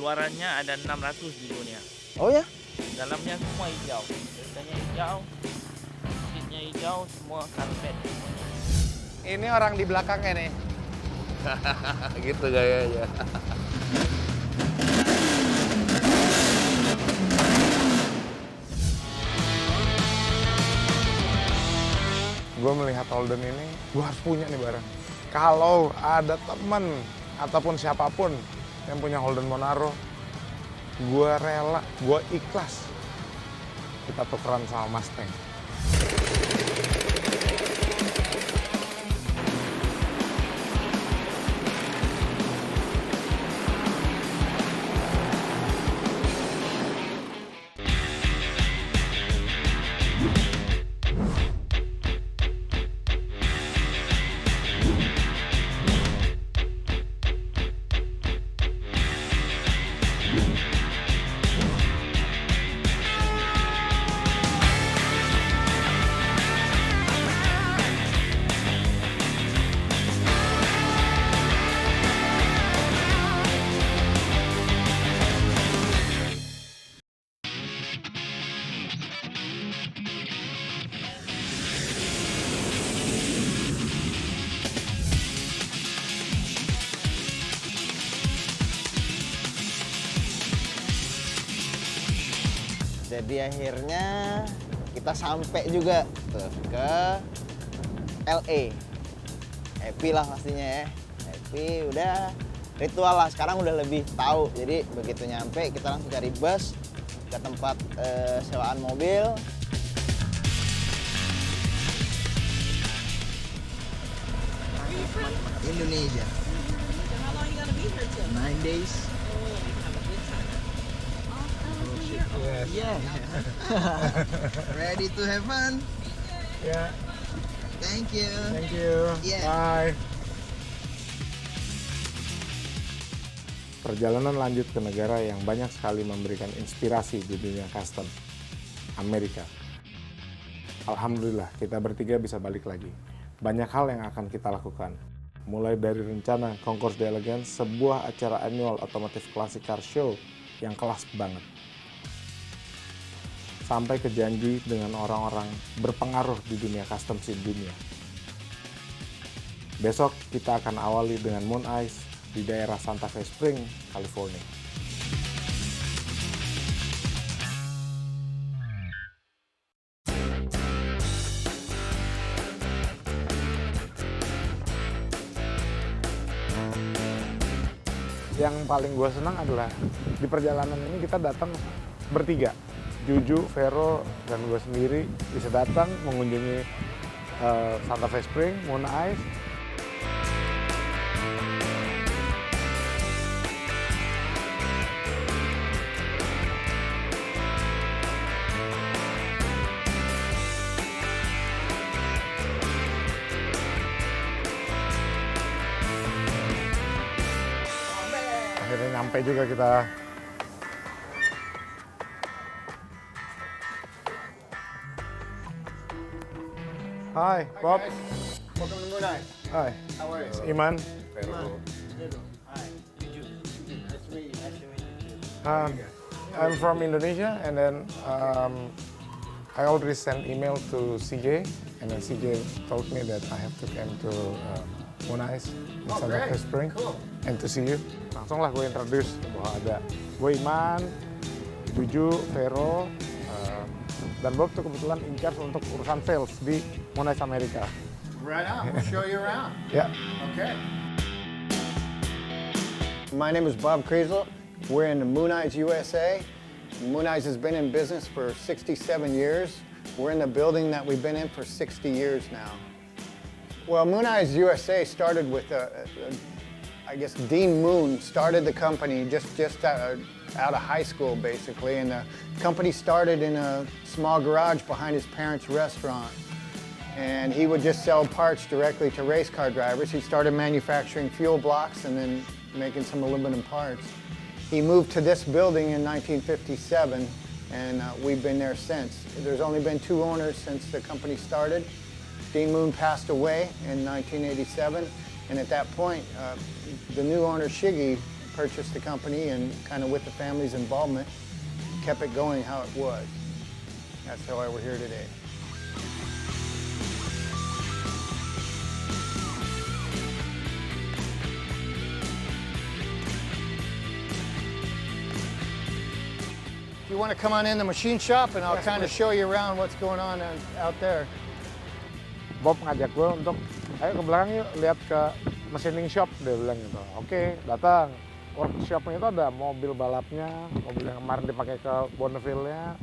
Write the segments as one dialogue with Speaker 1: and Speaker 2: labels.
Speaker 1: Keluarannya ada 600 di dunia.
Speaker 2: Oh ya?
Speaker 1: Dalamnya semua hijau. Biasanya hijau, seatnya hijau, semua karpet.
Speaker 2: Ini orang di belakangnya nih.
Speaker 3: Gitu gayanya.
Speaker 4: Gue melihat Holden ini, gue harus punya nih barang. Kalau ada temen ataupun siapapun yang punya Holden Monaro, gue rela, gue ikhlas kita tukeran sama Mustang.
Speaker 2: Jadi akhirnya kita sampai juga tuh ke LA. Happy lah pastinya ya. Happy, udah ritual lah. Sekarang udah lebih tahu. Jadi begitu nyampe kita langsung cari bus ke tempat sewaan mobil. Indonesia.
Speaker 5: How long you gonna be here till?
Speaker 2: 9 days.
Speaker 5: Oh, you can have a good time.
Speaker 2: Yeah. Ready to have fun?
Speaker 4: Ya,
Speaker 2: Thank you.
Speaker 4: thank you.
Speaker 2: Yeah.
Speaker 4: Bye. Perjalanan lanjut ke negara yang banyak sekali memberikan inspirasi di dunia custom, Amerika. Alhamdulillah, kita bertiga bisa balik lagi. Banyak hal yang akan kita lakukan. Mulai dari rencana Concours d'Elegance, sebuah acara annual otomotif classic car show yang kelas banget. Sampai ke janji dengan orang-orang berpengaruh di dunia custom seat dunia. Besok kita akan awali dengan Moon Ice di daerah Santa Fe Spring, California. Yang paling gue senang adalah di perjalanan ini kita datang bertiga. Juju, Vero, dan gue sendiri bisa datang mengunjungi Santa Fe Spring, Moon Ice. Akhirnya nyampe juga kita. Hi, Bob.
Speaker 6: Welcome to Moon Ice.
Speaker 4: Hi,
Speaker 6: How are you?
Speaker 4: Iman.
Speaker 2: Hi, Juju. Nice to meet you.
Speaker 4: I'm from Indonesia, and then I already sent email to CJ, and then CJ told me that I have to come to Moon Ice in Santa Fe
Speaker 6: great.
Speaker 4: Spring,
Speaker 6: Cool.
Speaker 4: and to see you. Langsung lah gue introduce bahwa ada gue Iman, Juju, Vero, dan Bob tuh kebetulan in charge untuk urusan sales di Moon Ice Amerika.
Speaker 6: Right on. We'll show you around.
Speaker 4: Ya,
Speaker 6: Okay. My name is Bob Kriesel. We're in Moon Eyes, USA. Moon Eyes has been in business for 67 years. We're in the building that we've been in for 60 years now. Well, Moon Eyes USA started with, I guess, Dean Moon started the company just out of high school, basically. And the company started in a small garage behind his parents' restaurant. And he would just sell parts directly to race car drivers. He started manufacturing fuel blocks and then making some aluminum parts. He moved to this building in 1957, and we've been there since. There's only been 2 owners since the company started. Dean Moon passed away in 1987, and at that point, the new owner, Shiggy, purchased the company and kind of with the family's involvement, kept it going how it was. That's why we're here today. If you want to come on in the machine shop, and I'll kind of show you around what's going on out there.
Speaker 4: Bob ngajak gue untuk, ayo ke belakang yuk, lihat ke machining shop, dia bilang gitu. Oke, datang. Workshopnya itu ada mobil balapnya, mobil yang kemarin dipakai ke Bonneville-nya.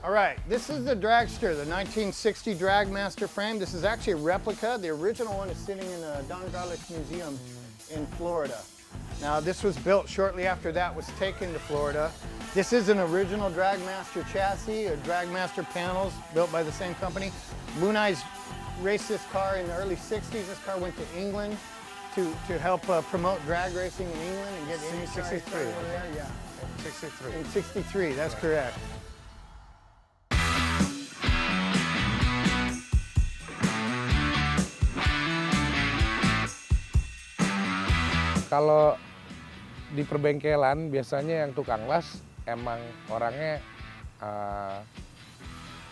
Speaker 6: All right, this is the dragster, the 1960 Dragmaster frame. This is actually a replica. The original one is sitting in the Don Garlits Museum in Florida. Now, this was built shortly after that was taken to Florida. This is an original Dragmaster chassis, or Dragmaster panels built by the same company. Moon Eyes raced this car in the early 60s. This car went to England to help promote drag racing in England and get any
Speaker 4: 63.
Speaker 6: over there. Yeah,
Speaker 4: 63.
Speaker 6: in 63, that's correct.
Speaker 4: Kalau di perbengkelan biasanya yang tukang las emang orangnya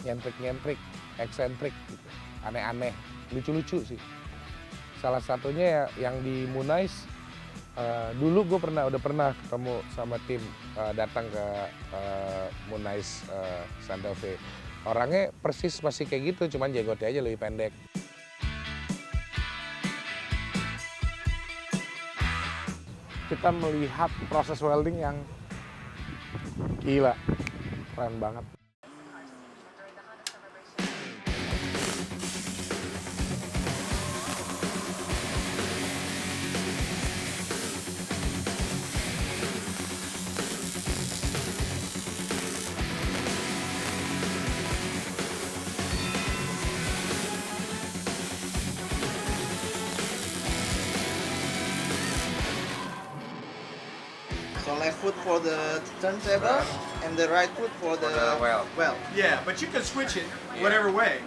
Speaker 4: nyentrik-nyentrik, eksentrik gitu. Aneh-aneh, lucu-lucu sih. Salah satunya yang di Moon Eyes, dulu gue udah pernah ketemu sama tim datang ke Moon Eyes Santa Fe. Orangnya persis masih kayak gitu, cuman jenggotnya aja lebih pendek. Kita melihat proses welding yang gila, keren banget.
Speaker 2: So left foot for the turntable and the right foot for the well.
Speaker 7: Yeah, but you can switch it whatever way.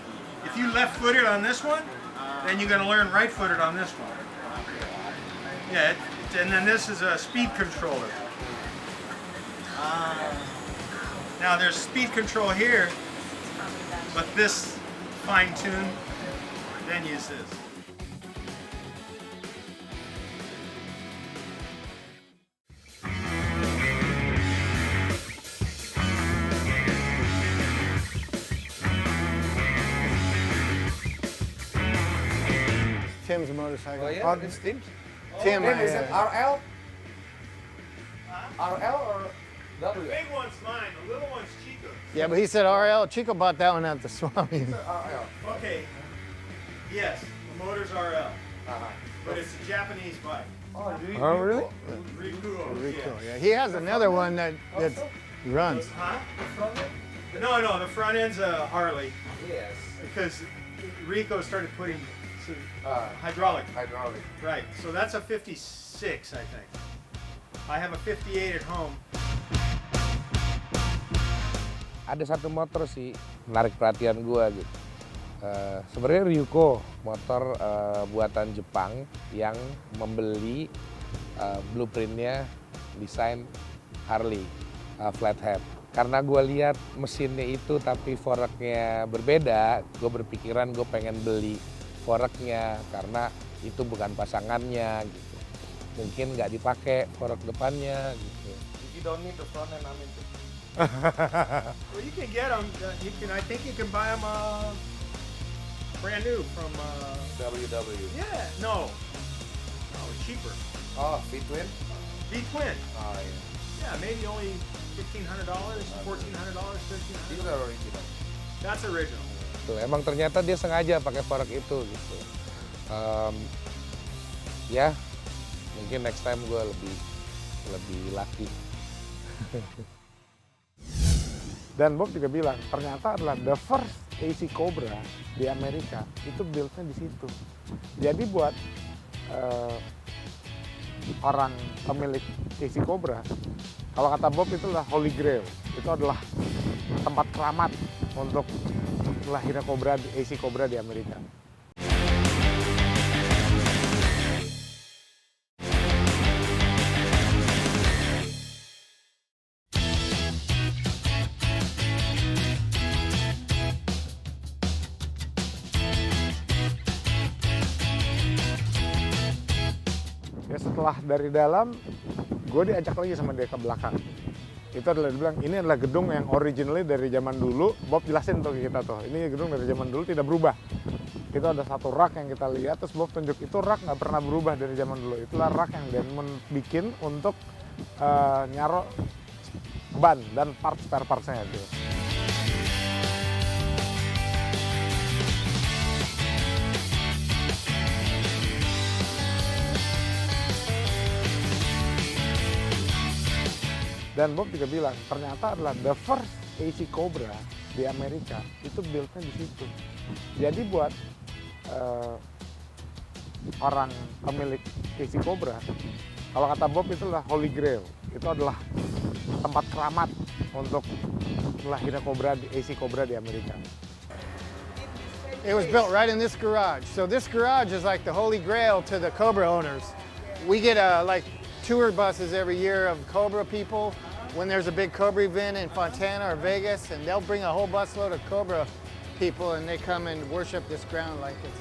Speaker 7: If you left-footed on this one, then you're going to learn right-footed on this one. Yeah, and then this is a speed controller. Now there's speed control here, but this fine-tune, then use this.
Speaker 6: Tim's motorcycle.
Speaker 4: Oh yeah, it's Tim.
Speaker 6: Tim,
Speaker 4: Is it
Speaker 6: yeah.
Speaker 4: RL? RL or W?
Speaker 7: big one's mine, the little one's Chico.
Speaker 6: Yeah, but he said RL. Chico bought that one at the Swami.
Speaker 4: RL.
Speaker 7: Okay, yes, the motor's RL, but it's a Japanese bike.
Speaker 4: Oh really?
Speaker 7: Rikuo,
Speaker 6: Rico,
Speaker 7: yeah.
Speaker 6: yeah. He has another one that runs.
Speaker 7: Huh? No, the front end's a Harley
Speaker 4: Yes.
Speaker 7: because Rico started putting some hydraulic.
Speaker 4: Hydraulic.
Speaker 7: Right, so that's a 56, I think. I have a 58 at home.
Speaker 4: Ada satu motor sih menarik perhatian gua gitu. Sebenarnya Ryuko, motor buatan Jepang yang membeli blueprintnya desain Harley flathead. Karena gue lihat mesinnya itu tapi foreknya berbeda, gue berpikiran gue pengen beli foreknya karena itu bukan pasangannya gitu. Mungkin nggak dipakai forek depannya gitu.
Speaker 1: If you don't need the front end, I'm into.
Speaker 7: Well, you can get them. I think you can buy them brand new from.
Speaker 4: WW.
Speaker 7: Yeah, no, cheaper.
Speaker 4: Oh, V-twin?
Speaker 7: V-twin.
Speaker 4: Oh iya.
Speaker 7: Yeah, maybe only $1,500, $1,400, $1,300.
Speaker 4: These are original.
Speaker 7: That's original.
Speaker 4: Tuh, emang ternyata dia sengaja pakai forek itu gitu. Ya, mungkin next time gue lebih lucky. Dan Bob juga bilang ternyata adalah the first AC Cobra di Amerika itu build-nya di situ. Jadi buat orang pemilik AC Cobra, kalau kata Bob itu adalah Holy Grail. Itu adalah tempat keramat untuk lahirnya Cobra, AC Cobra di Amerika. Ya setelah dari dalam, gue diajak lagi sama dia ke belakang. Itu adalah dibilang ini adalah gedung yang originally dari zaman dulu. Bob jelasin tuh ke kita tuh, ini gedung dari zaman dulu tidak berubah. Itu ada satu rak yang kita lihat, terus Bob tunjuk itu rak nggak pernah berubah dari zaman dulu. Itulah rak yang Denman bikin untuk nyaro ban dan spare partsnya itu. Dan Bob juga bilang, ternyata adalah the first AC Cobra di Amerika, itu build-nya di situ. Jadi buat orang pemilik AC Cobra, kalau kata Bob itu adalah Holy Grail. Itu adalah tempat keramat untuk lahirnya Cobra, AC Cobra di Amerika.
Speaker 6: It was built right in this garage. So this garage is like the Holy Grail to the Cobra owners. We get like tour buses every year of Cobra people when there's a big Cobra event in Fontana or Vegas, and they'll bring a whole busload of Cobra people and they come and worship this ground like it's.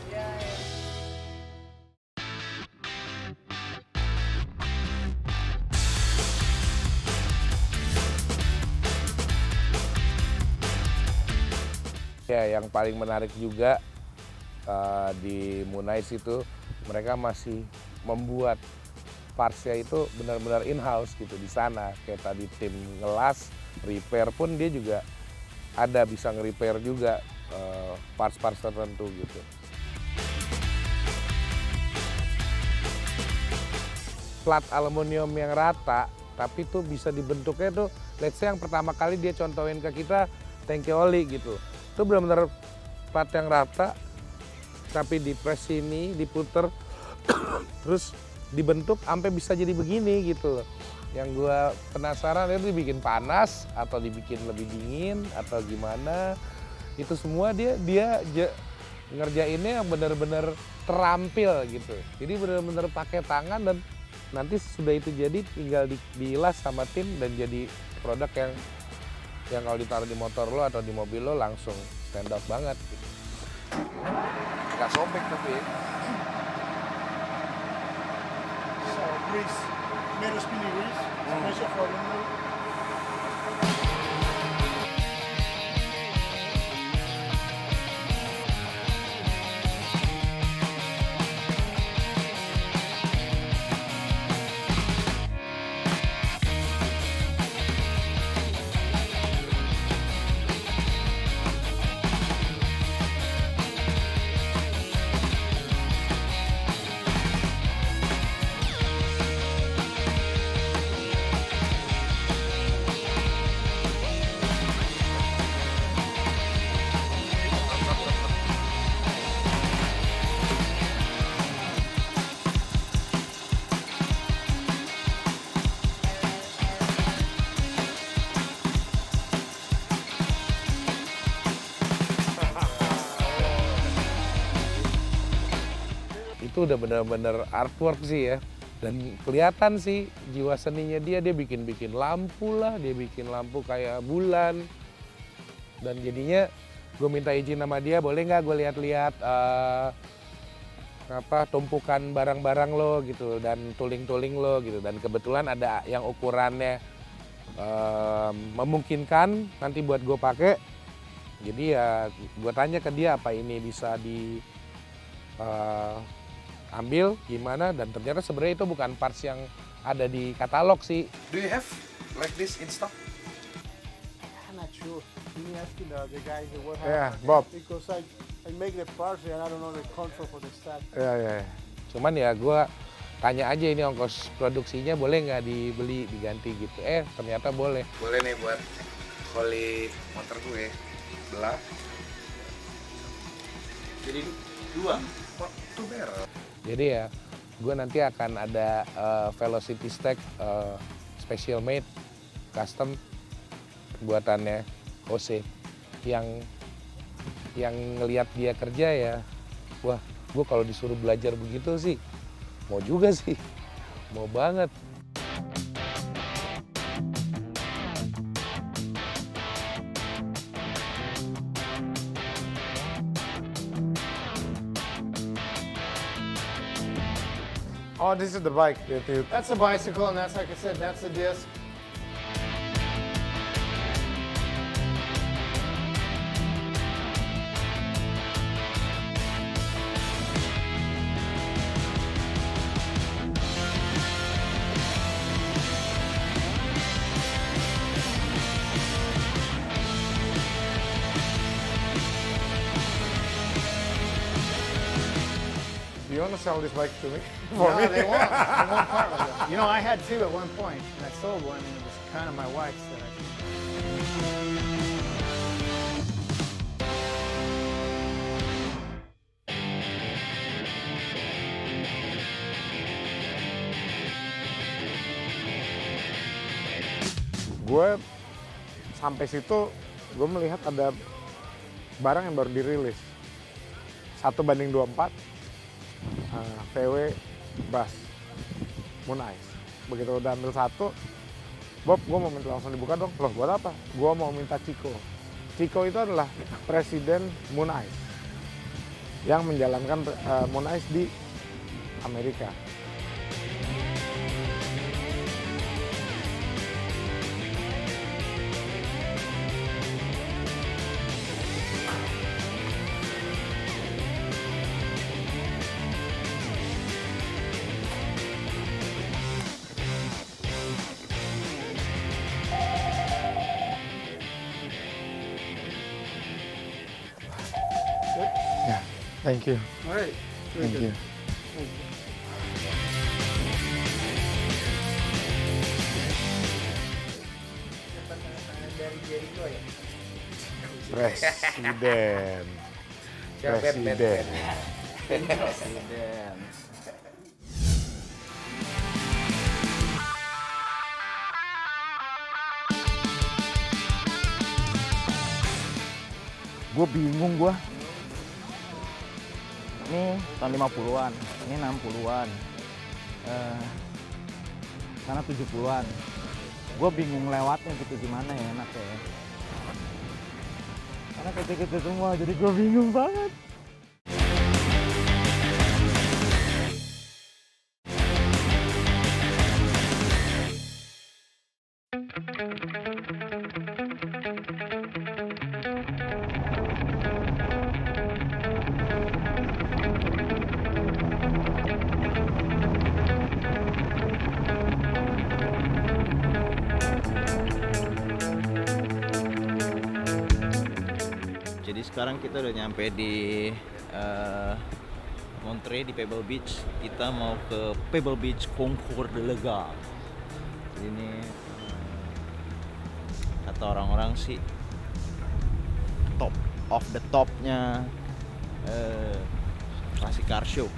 Speaker 3: Ya, yang paling menarik juga di Mooney's itu mereka masih membuat partsnya itu benar-benar in-house gitu di sana. Kayak tadi tim ngelas, repair pun dia juga ada, bisa nge-repair juga parts-parts tertentu gitu. Plat aluminium yang rata, tapi tuh bisa dibentuknya tuh, let's say yang pertama kali dia contohin ke kita tangki oli gitu. Itu benar-benar plat yang rata, tapi di press sini, diputer, terus dibentuk sampai bisa jadi begini gitu. Yang gue penasaran itu dibikin panas atau dibikin lebih dingin atau gimana. Itu semua dia ngerjainnya yang benar-benar terampil gitu. Jadi benar-benar pakai tangan, dan nanti sudah itu jadi tinggal diilas sama tim dan jadi produk yang kalau ditaruh di motor lo atau di mobil lo langsung stand out banget gitu. Nggak sobek tapi
Speaker 8: grease, made of spinning grease, special for aluminum.
Speaker 3: itu udah benar-benar artwork sih ya. Dan kelihatan sih jiwa seninya dia bikin lampu lah, dia bikin lampu kayak bulan. Dan jadinya gue minta izin sama dia, boleh nggak gue lihat-lihat tumpukan barang-barang lo gitu dan tuling-tuling lo gitu. Dan kebetulan ada yang ukurannya memungkinkan nanti buat gue pakai. Jadi ya gue tanya ke dia apa ini bisa ambil gimana, dan ternyata sebenarnya itu bukan parts yang ada di katalog sih.
Speaker 9: Do you have like this in stock?
Speaker 8: I'm not sure. You ask the guys that work
Speaker 4: Yeah, Bob.
Speaker 8: Because I make the parts and I don't know the control for the stack.
Speaker 4: Ya.
Speaker 3: Cuman ya gue tanya aja ini ongkos produksinya boleh nggak dibeli diganti gitu. Ternyata boleh.
Speaker 9: Boleh nih buat oli motor gue belah.
Speaker 1: Jadi 2.
Speaker 4: Itu beres.
Speaker 3: Jadi ya, gue nanti akan ada velocity stack special made custom buatannya Jose yang ngelihat dia kerja ya, wah gue kalau disuruh belajar begitu sih mau juga sih, mau banget.
Speaker 4: Oh, this is the bike that you...
Speaker 6: That's a bicycle, and that's, like I said, that's the disc.
Speaker 4: Do you want to sell this bike to me?
Speaker 6: No, they won't. They won't part with it. You know, I had 2 at one point, and I sold one, and it was kind of my wife's. That I...
Speaker 4: Gue sampai situ, gue melihat ada barang yang baru dirilis. 1:24, VW Bus, Moon Ice. Begitu udah ambil 1, Bob, gue mau minta langsung dibuka dong. Loh, buat apa? Gue mau minta Chico. Chico itu adalah presiden Moon Ice yang menjalankan Moon Ice di Amerika. Yeah, thank you.
Speaker 8: All right. Very
Speaker 4: Thank
Speaker 8: good.
Speaker 4: you. Presiden. Presiden.
Speaker 1: Presiden. Gue bingung gue. Ini tahun 50-an, ini 60-an, sana 70-an. Gue bingung lewatnya gitu gimana ya enaknya ya. Karena kecil-kecil semua, jadi gue bingung banget. Jadi sekarang kita udah nyampe di Monterey di Pebble Beach. Kita mau ke Pebble Beach Concours de Lega. Ini kata orang-orang sih top of the topnya klasik car show.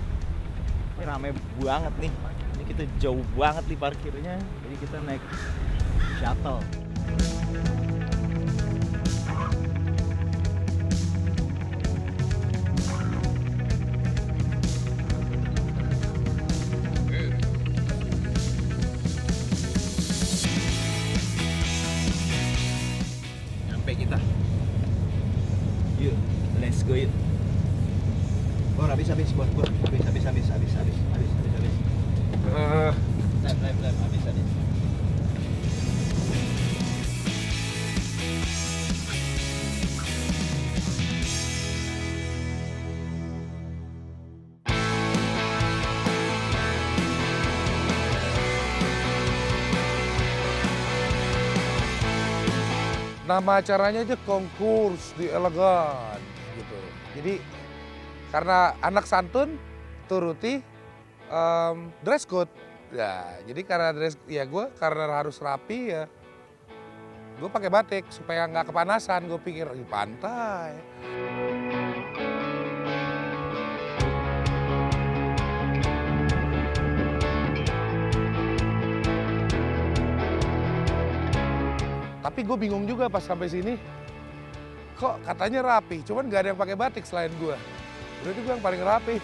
Speaker 1: Ini rame banget nih. Ini kita jauh banget nih parkirnya. Jadi kita naik shuttle. Kita yuk, let's go yuk. Bor, habis bor, habis. Lem, habis.
Speaker 3: Nama acaranya aja Concours di Elegan gitu. Jadi karena anak santun turuti dress code. Ya, jadi karena gue karena harus rapi ya. Gue pakai batik supaya nggak kepanasan. Gue pikir di pantai. Tapi gue bingung juga pas sampai sini, kok katanya rapi, cuman gak ada yang pakai batik selain gue. Berarti gue yang paling rapi.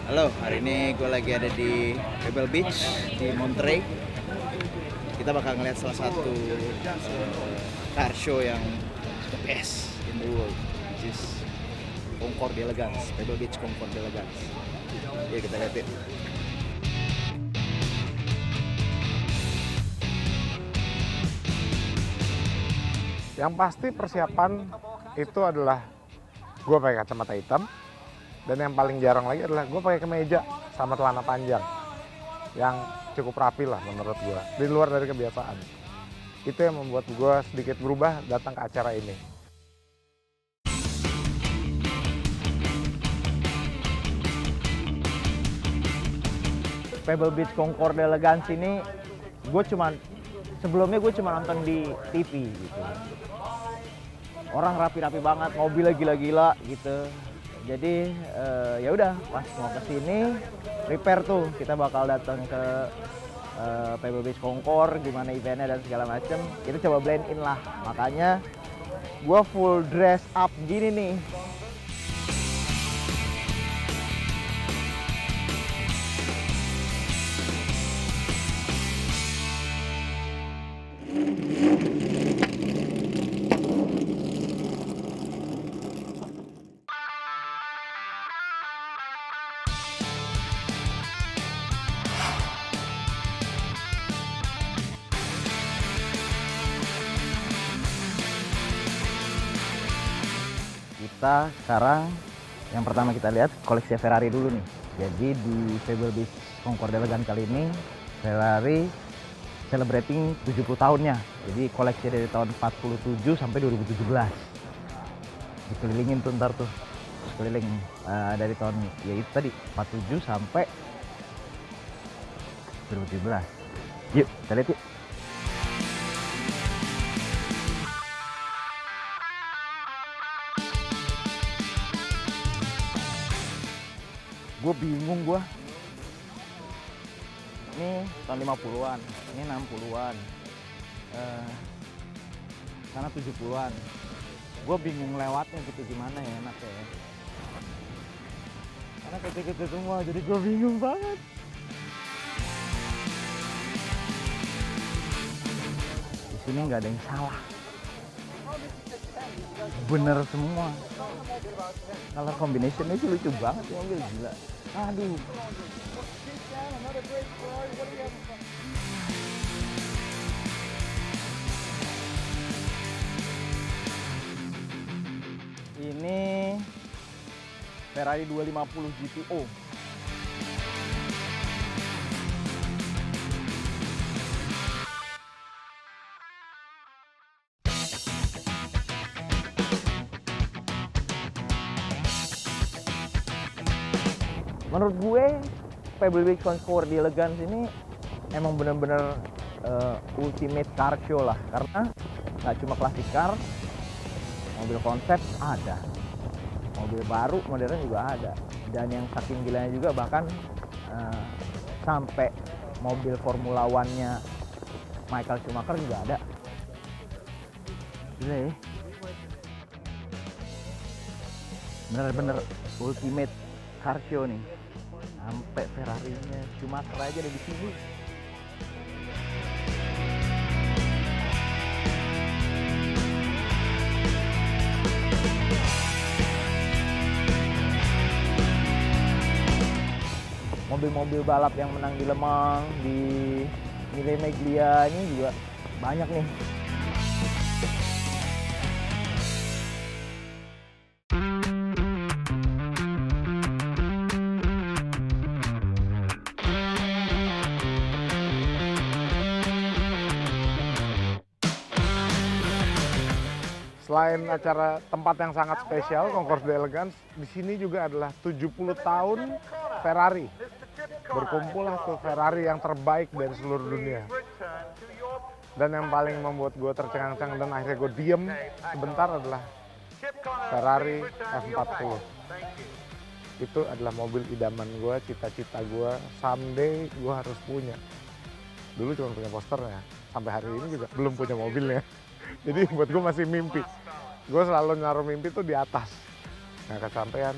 Speaker 2: Halo, hari ini gue lagi ada di Pebble Beach di Monterey. Kita bakal ngeliat salah satu car show yang the best in the world, which is Concours d'Elegance, Pebble Beach Concours d'Elegance. Yuk kita lihat yuk.
Speaker 4: Yang pasti persiapan itu adalah gue pakai kacamata hitam, dan yang paling jarang lagi adalah gue pakai kemeja sama celana panjang yang cukup rapi lah menurut gue, di luar dari kebiasaan. Itu yang membuat gue sedikit berubah datang ke acara ini.
Speaker 1: Pebble Beach Concours d'Elegance ini sebelumnya gue cuma nonton di TV gitu. Orang rapi-rapi banget, mobilnya gila-gila gitu. Jadi ya udah pas mau kesini prepare tuh, kita bakal datang ke Pebble Beach Concours, gimana eventnya dan segala macem. Kita coba blend in lah, makanya gue full dress up gini nih. Kita sekarang yang pertama kita lihat koleksi Ferrari dulu nih. Jadi di Pebble Beach Concours d'Elegance kali ini Ferrari celebrating 70 tahunnya. Jadi koleksi dari tahun 47 sampai 2017. Dikelilingin tuh ntar tuh. Keliling dari tahun ya itu tadi 47 sampai 2017. Yuk, kita lihat yuk. Gue bingung gue. Ini tahun 50-an, ini 60-an, sana 70-an. Gue bingung lewatnya gitu, gimana ya enaknya ya. Karena kecil-kecil semua, jadi gue bingung banget. Di sini nggak ada yang salah. Bener semua. Color combinationnya sih lucu banget ya, mobil gila. Aduh. Ini Ferrari 250 GTO. Menurut gue Pebble Beach Concours d'Elegance ini emang bener-bener ultimate car show lah, karena nggak cuma klasik car, mobil konsep ada, mobil baru modern juga ada, dan yang saking gilanya juga bahkan sampai mobil Formula One-nya Michael Schumacher juga ada. Gila ya, bener-bener ultimate car show nih. Sampai Ferrari-nya Schumacher aja ada di sini. Mobil-mobil balap yang menang di Le Mans, di Mille Miglia ini juga banyak nih.
Speaker 4: Selain acara tempat yang sangat spesial, Concours d'Elegance, di sini juga adalah 70 tahun Ferrari. Berkumpullah tuh Ferrari yang terbaik dari seluruh dunia. Dan yang paling membuat gue tercengang-cengang dan akhirnya gue diem sebentar adalah
Speaker 3: Ferrari F40. Itu adalah mobil idaman gue, cita-cita gue, someday gue harus punya. Dulu cuma punya posternya, sampai hari ini juga belum punya mobilnya. Jadi buat gue masih mimpi. Gue selalu naruh mimpi tuh di atas. Nggak kesampaian,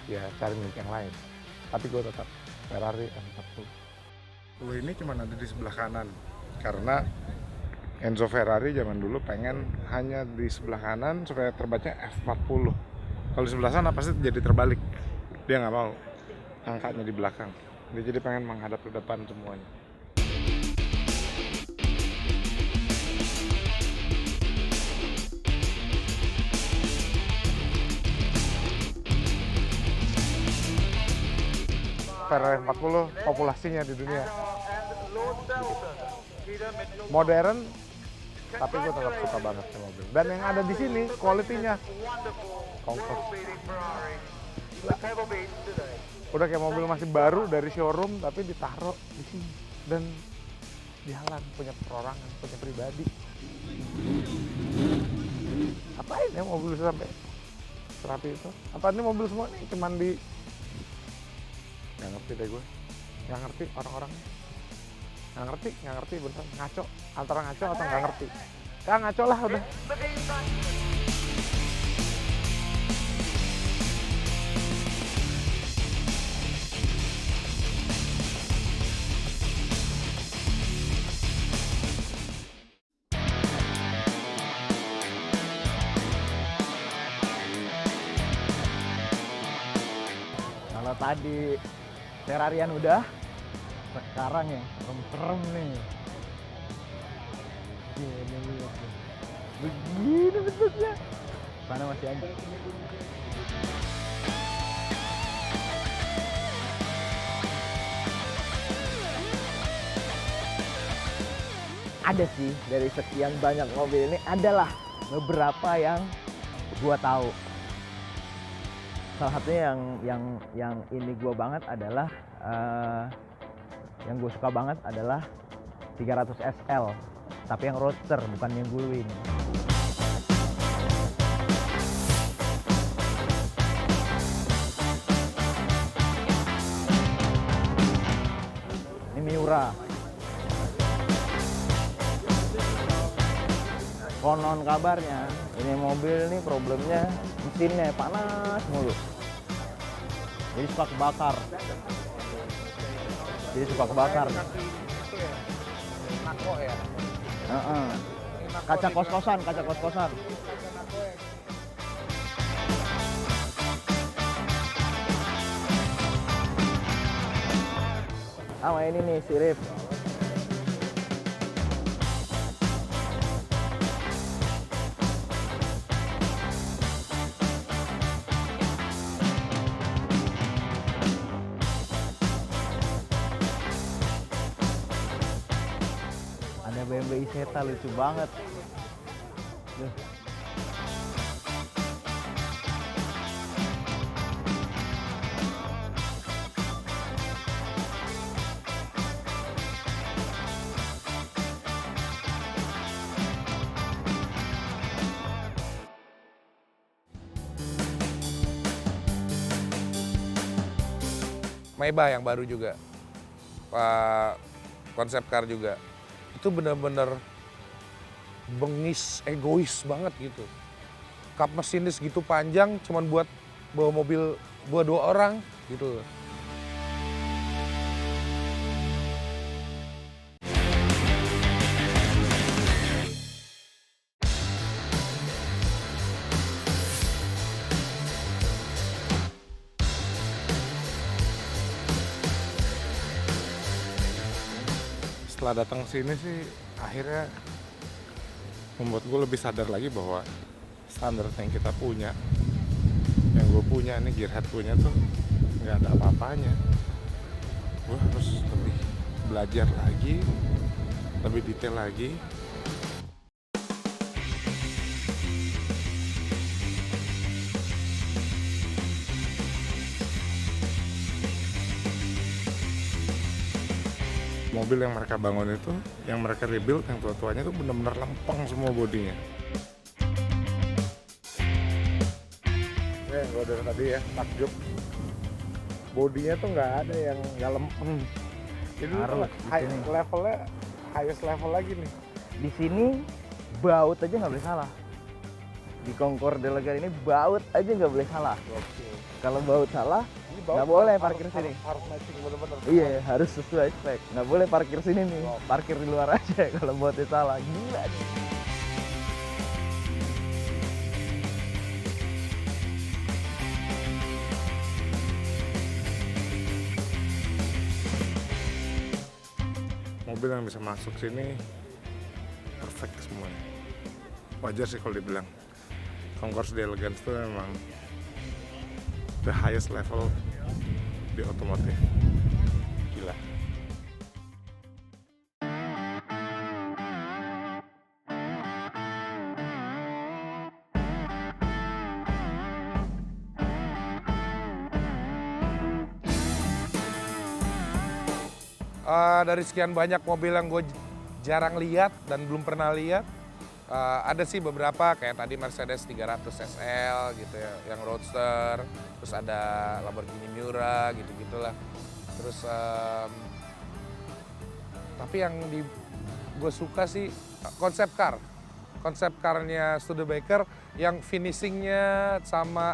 Speaker 3: ya cari mimpi yang lain. Tapi gue tetap Ferrari F40. Ini cuma ada di sebelah kanan, karena Enzo Ferrari zaman dulu pengen hanya di sebelah kanan supaya terbaca F40. Kalau di sebelah sana pasti jadi terbalik. Dia nggak mau angkanya di belakang. Dia jadi pengen menghadap ke depan semuanya. Ferrari 40 populasinya di dunia. Modern, tapi gue tetap suka banget sama mobil. Dan yang ada di sini kualitinya Concourse. Udah kayak mobil masih baru dari showroom tapi ditaruh di sini dan jalan, punya perorangan, punya pribadi. Apain ya mobil bisa sampai serapi itu? Apa ini mobil semua nih cuman di nggak ngerti deh gue, nggak ngerti orang-orangnya, nggak ngerti bener, ngaco, antara ngaco atau nggak ngerti, ya ngaco lah udah.
Speaker 1: Kalau tadi Ferrarian udah, sekarang yang serem-serem nih. Ini lihat nih. Begini bentuknya. Mana masih anjing? Ada sih, dari sekian banyak mobil ini adalah beberapa yang gua tahu. Salah satunya yang ini gua banget adalah yang gue suka banget adalah 300 SL, tapi yang roadster bukan yang gullwing. Ini Miura. Konon kabarnya ini mobil nih problemnya mesinnya panas mulu. Jadi suka kebakar.
Speaker 3: Nako ya?
Speaker 1: Kaca kos-kosan. Sama ini nih sirip. Ada BMW Isetta lucu banget. Duh.
Speaker 3: Maybach yang baru juga, konsep car juga. Itu benar-benar bengis, egois banget gitu. Kap mesinnya segitu panjang cuman buat bawa mobil buat 2 orang gitu. Setelah datang sini sih akhirnya membuat gue lebih sadar lagi bahwa standar yang kita punya, yang gue punya, ini Gearhead punya tuh nggak ada apa-apanya. Gue harus lebih belajar lagi, lebih detail lagi. Mobil yang mereka bangun itu, yang mereka rebuild, yang tua-tuanya itu benar-benar lempeng semua bodinya. dari tadi ya, takjub. Bodinya tuh nggak ada yang nggak lempeng. Itu
Speaker 1: Harus di sini.
Speaker 3: levelnya highest level lagi nih.
Speaker 1: Di sini baut aja nggak boleh salah. Di Concorde Elegan ini baut aja nggak boleh salah. Kalau baut salah,
Speaker 3: Ini bawah
Speaker 1: nggak boleh
Speaker 3: harus-
Speaker 1: parkir sini.
Speaker 3: Harus matching bener-bener.
Speaker 1: Iya, harus sesuai spek. Nggak boleh parkir sini nih. Parkir di luar aja kalau bautnya salah. Gila nih.
Speaker 4: Mobil yang bisa masuk sini perfect semuanya. Wajar sih kalau dibilang Concorde Elegance itu memang the highest level di otomotif. Gila.
Speaker 3: Dari sekian banyak mobil yang gue jarang lihat dan belum pernah lihat, ada sih beberapa kayak tadi Mercedes 300 SL gitu ya, yang roadster, terus ada Lamborghini Miura gitu-gitulah. Terus tapi yang gue suka sih konsep carnya Studebaker yang finishingnya sama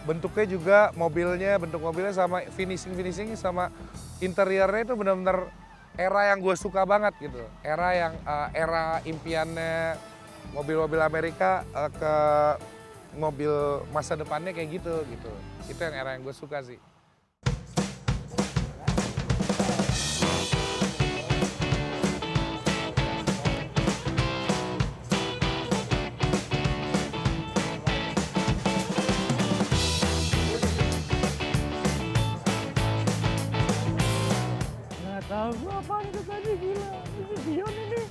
Speaker 3: bentuknya juga bentuk mobilnya sama finishingnya sama interiornya itu benar-benar era yang gue suka banget gitu. Era impiannya mobil-mobil Amerika ke mobil masa depannya kayak gitu. Itu yang era yang gue suka sih.
Speaker 1: Nggak tahu gua apaan itu tadi, gila. Ini Dion ini.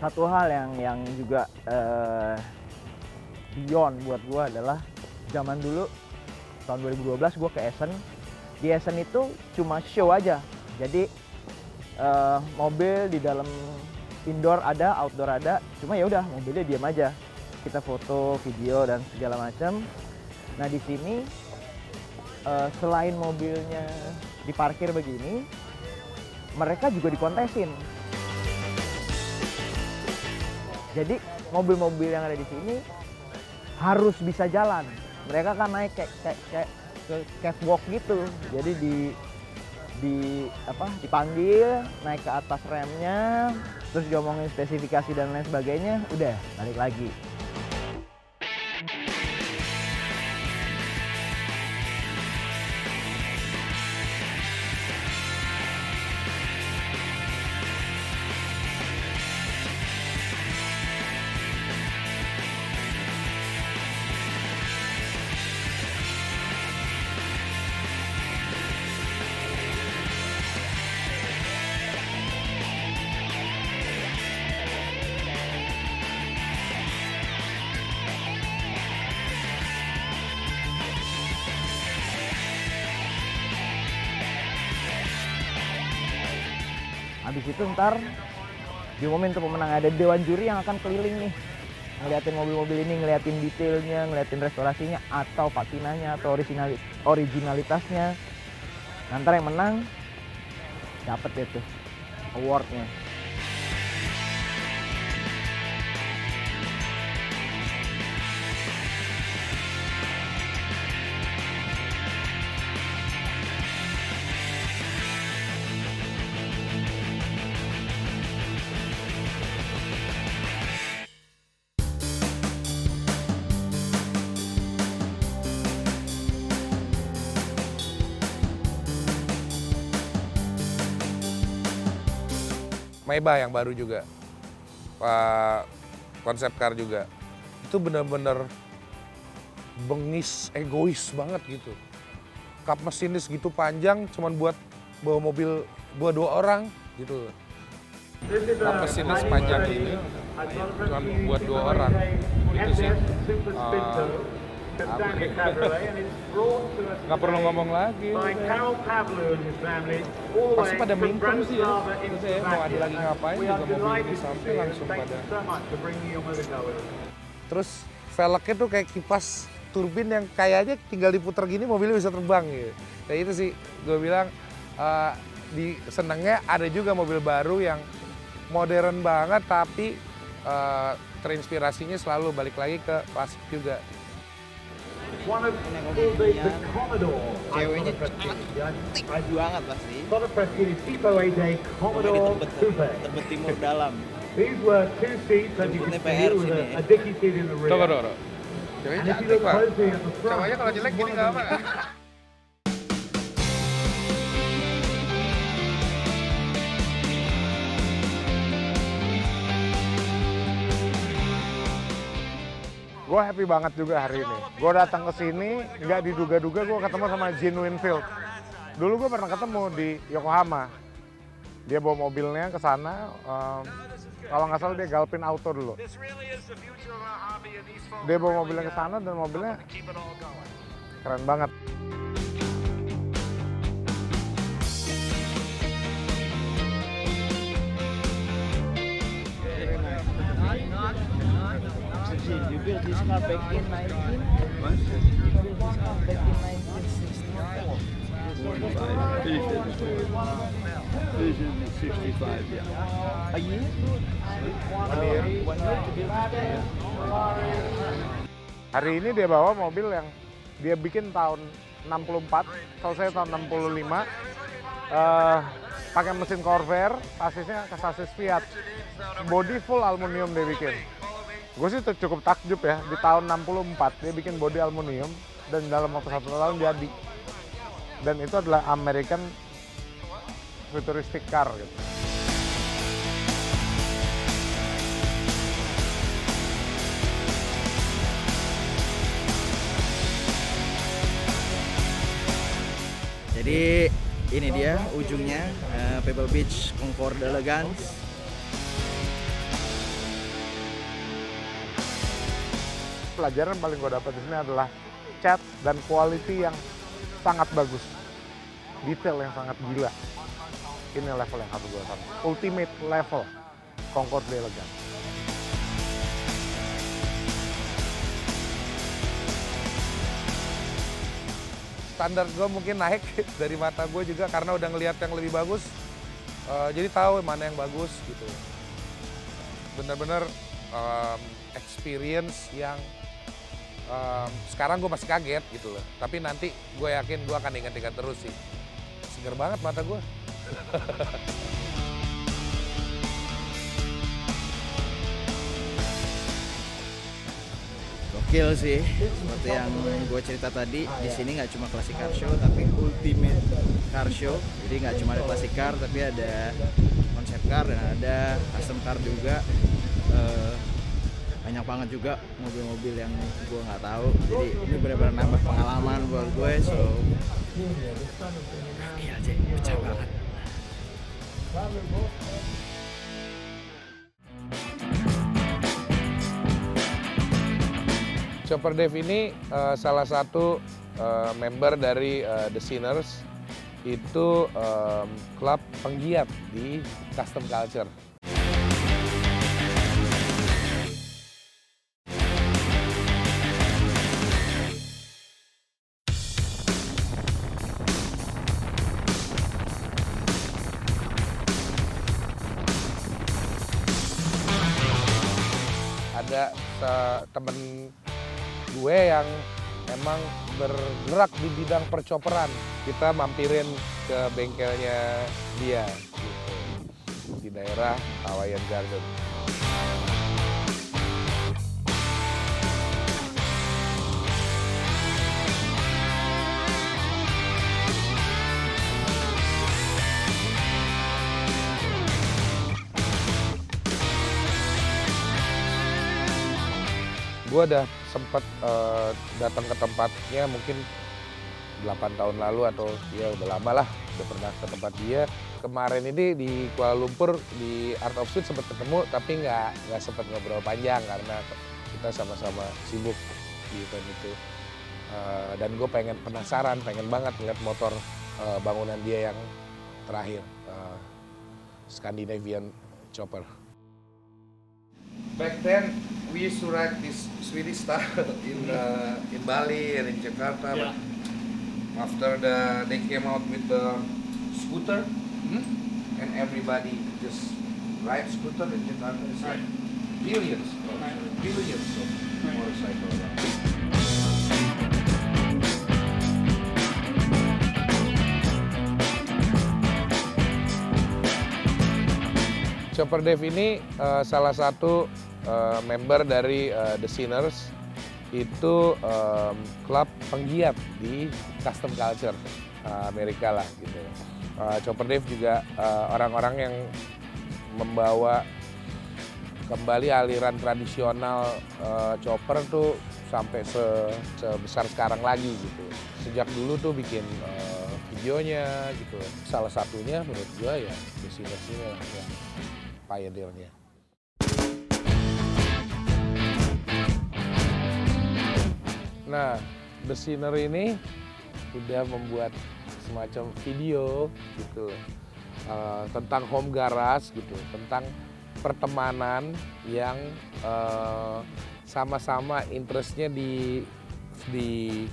Speaker 1: Satu hal yang juga beyond buat gua adalah zaman dulu tahun 2012 gua ke Essen. Di Essen itu cuma show aja. Jadi mobil di dalam indoor ada, outdoor ada. Cuma ya udah mobilnya diam aja. Kita foto, video dan segala macam. Nah di sini selain mobilnya diparkir begini, mereka juga dikontesin. Jadi mobil-mobil yang ada di sini harus bisa jalan. Mereka kan naik kayak ke catwalk gitu. Jadi dipanggil naik ke atas remnya, terus diomongin spesifikasi dan lain sebagainya, udah balik lagi. Habis itu ntar diumumin untuk pemenang, ada dewan juri yang akan keliling nih ngeliatin mobil-mobil ini, ngeliatin detailnya, ngeliatin restorasinya atau patinanya atau originalitasnya. Ntar yang menang dapet itu awardnya.
Speaker 3: Maybach yang baru juga, konsep car juga, itu benar-benar bengis, egois banget gitu. kap mesinnya segitu panjang cuman buat bawa mobil buat 2 orang gitu. Kap mesinnya sepanjang ini cuman buat 2 orang gitu sih. Nggak perlu ngomong lagi. Pasti pada minum sih ya. Terus ya mau ada lagi ngapain juga mobil ini sampai langsung pada. Terus velgnya tuh kayak kipas turbin yang kayaknya tinggal diputar gini mobilnya bisa terbang gitu. Kayak itu sih gue bilang di senengnya ada juga mobil baru yang modern banget tapi terinspirasinya selalu balik lagi ke klasik juga.
Speaker 2: Ceweknya cantik banget pasti. Tebet timur dalam. Jemputnya PR sini ya.
Speaker 3: Tunggu. Ceweknya cantik Pak. Cowoknya kalau jelek gini nggak apa.
Speaker 4: Gue happy banget juga hari ini. Gue datang ke sini, nggak diduga-duga gue ketemu sama Gene Winfield. Dulu gue pernah ketemu di Yokohama. Dia bawa mobilnya ke sana. Kalau nggak salah dia Galpin Auto dulu. Dia bawa mobilnya ke sana dan mobilnya keren banget.
Speaker 1: You built this car back in
Speaker 10: 65, yeah.
Speaker 1: A year?
Speaker 4: Hari ini dia bawa mobil yang dia bikin tahun 64, selesai tahun 65. Pakai mesin Corvair, sasisnya ke sasis Fiat. Body full aluminium dia bikin. Gue sih cukup takjub ya, di tahun 64 dia bikin body aluminium dan dalam waktu 1 tahun jadi. Dan itu adalah American futuristic car gitu.
Speaker 2: Jadi ini dia ujungnya Pebble Beach Concord Elegance.
Speaker 4: Pelajaran paling gue dapat di sini adalah cat dan quality yang sangat bagus, detail yang sangat gila. Ini level yang harus gue sampai. Ultimate level Concord Elegance.
Speaker 3: Standar gue mungkin naik dari mata gue juga karena udah ngelihat yang lebih bagus. Jadi tahu mana yang bagus gitu. Bener-bener experience yang sekarang gue masih kaget gitu loh. Tapi nanti gue yakin gue akan ingat-ingat terus sih. Seger banget mata gue.
Speaker 2: Gokil sih, seperti yang gue cerita tadi, di sini nggak cuma classic car show, tapi ultimate car show. Jadi nggak cuma ada classic car, tapi ada concept car dan ada custom car juga. Banyak banget juga mobil-mobil yang gue nggak tahu. Jadi ini benar-benar nambah pengalaman buat gue. So, gila aja, pecah banget.
Speaker 3: Chopper Dave ini salah satu member dari The Sinners. Itu klub penggiat di custom culture. Ada temen gue yang emang bergerak di bidang percoperan. Kita mampirin ke bengkelnya dia gitu, di daerah Hawaiian Garden. Gue udah sempat datang ke tempatnya mungkin 8 tahun lalu atau ya udah lama lah udah pernah ke tempat dia. Kemarin ini di Kuala Lumpur di Art of Street sempat ketemu tapi nggak sempat ngobrol panjang karena kita sama-sama sibuk di event itu. Dan gue penasaran, pengen banget lihat motor bangunan dia yang terakhir, Scandinavian Chopper.
Speaker 9: Back then, we used to ride this Swedish style in Bali and in Jakarta.
Speaker 8: Yeah.
Speaker 9: But after they came out with the scooter, and everybody just ride scooter in Jakarta. It's like billions of motorcycles around.
Speaker 3: Chopper Dave ini salah satu member dari The Sinners, itu klub penggiat di custom culture Amerika lah gitu. Chopper Dave juga orang-orang yang membawa kembali aliran tradisional chopper tuh sampai sebesar sekarang lagi gitu. Sejak dulu tuh bikin videonya gitu. Salah satunya menurut gua ya The Sinners ini lah yang pioneer-nya. Nah, The Sinner ini udah membuat semacam video gitu tentang home garage gitu, tentang pertemanan yang sama-sama interestnya di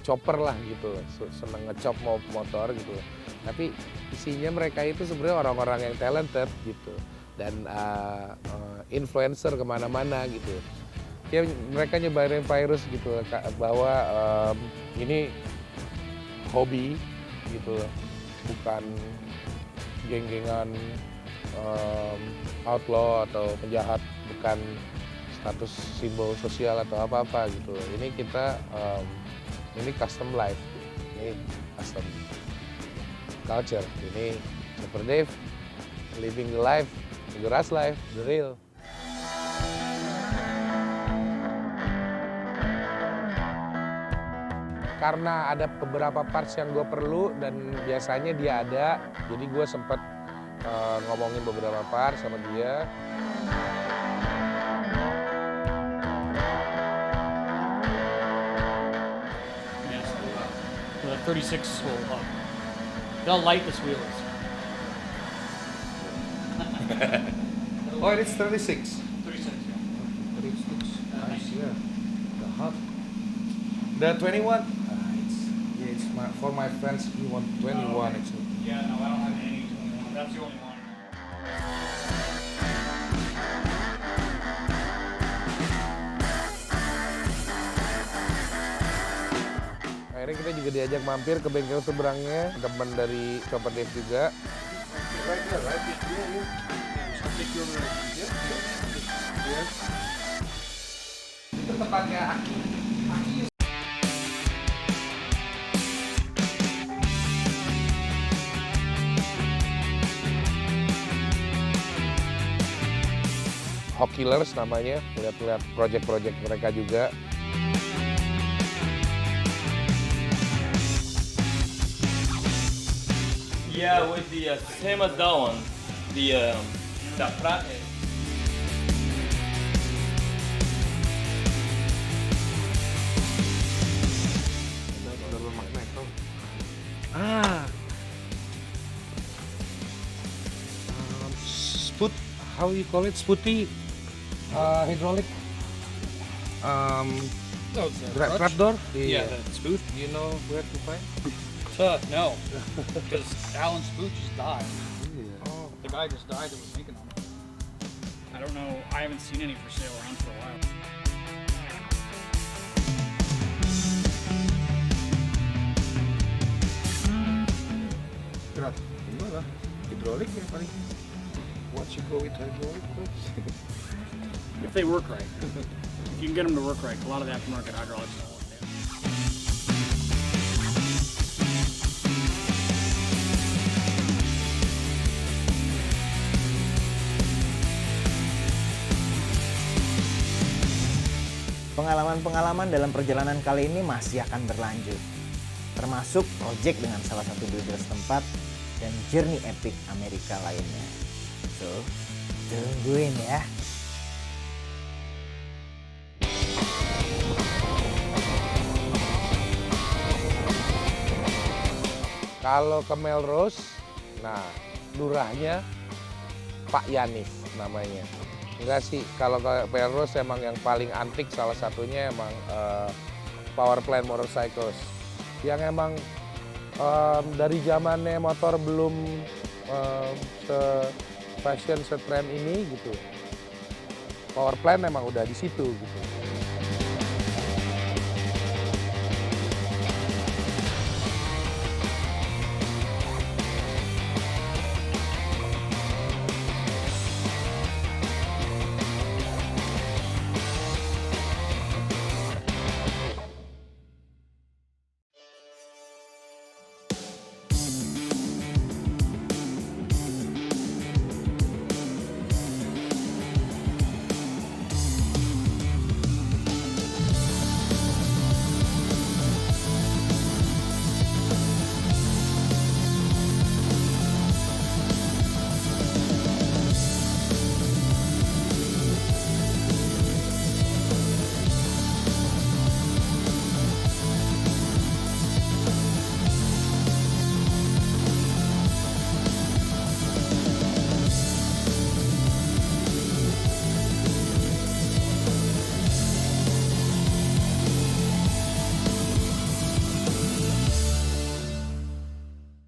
Speaker 3: chopper lah gitu, seneng ngechop motor gitu. Tapi isinya mereka itu sebenarnya orang-orang yang talented gitu dan influencer kemana-mana gitu. Ya mereka nyebarin virus gitu bahwa ini hobi gitu, bukan geng-gengan outlaw atau penjahat, bukan status simbol sosial atau apa-apa gitu. Ini kita ini custom life, ini custom culture, ini Chopper Dave living the life, the garage life, the real. Karena ada beberapa parts yang gue perlu dan biasanya dia ada, jadi gue sempet ngomongin beberapa parts sama dia.
Speaker 8: Yes, the 36 will they'll light this wheel.
Speaker 9: Oh, it's 36.
Speaker 8: 36, yeah.
Speaker 9: 36. Nice, yeah. The hub. The 21. It's for my friends. We want 21 actually.
Speaker 8: Yeah, no, I don't have any 21. That's the only one.
Speaker 3: Akhirnya kita juga diajak mampir ke bengkel seberangnya, teman dari Chopper Dave juga.
Speaker 9: Right there, right? Yeah. Itu tempatnya Aki.
Speaker 3: Hawk Killers namanya, lihat-lihat project-project mereka juga.
Speaker 10: Yeah, with the same as that one, the Prate.
Speaker 3: Sput, how you call it? Sputty hydraulic. Trap door.
Speaker 8: Yeah, the Spooth.
Speaker 3: Do you know where to find?
Speaker 8: No, because Alan Spooth just died. Oh. The guy just died that was making them. I don't know. I haven't seen any for sale around for a while.
Speaker 9: Berat. Gimana? Hidrolik ya paling. Once you go with hydraulic,
Speaker 8: If they work right. If you can get them to work right. A lot of the aftermarket hydraulics don't work there.
Speaker 1: Pengalaman-pengalaman dalam perjalanan kali ini masih akan berlanjut. termasuk project dengan salah satu builder setempat dan journey epic Amerika lainnya. So, tungguin ya.
Speaker 3: Kalau ke Melrose, nah lurahnya Pak Yanis namanya. Enggak sih, kalau ke Melrose emang yang paling antik salah satunya emang Power Plant Motorcycles. Yang emang dari zamannya motor belum se-fashion, se-trend ini gitu. Power Plant emang udah di situ gitu.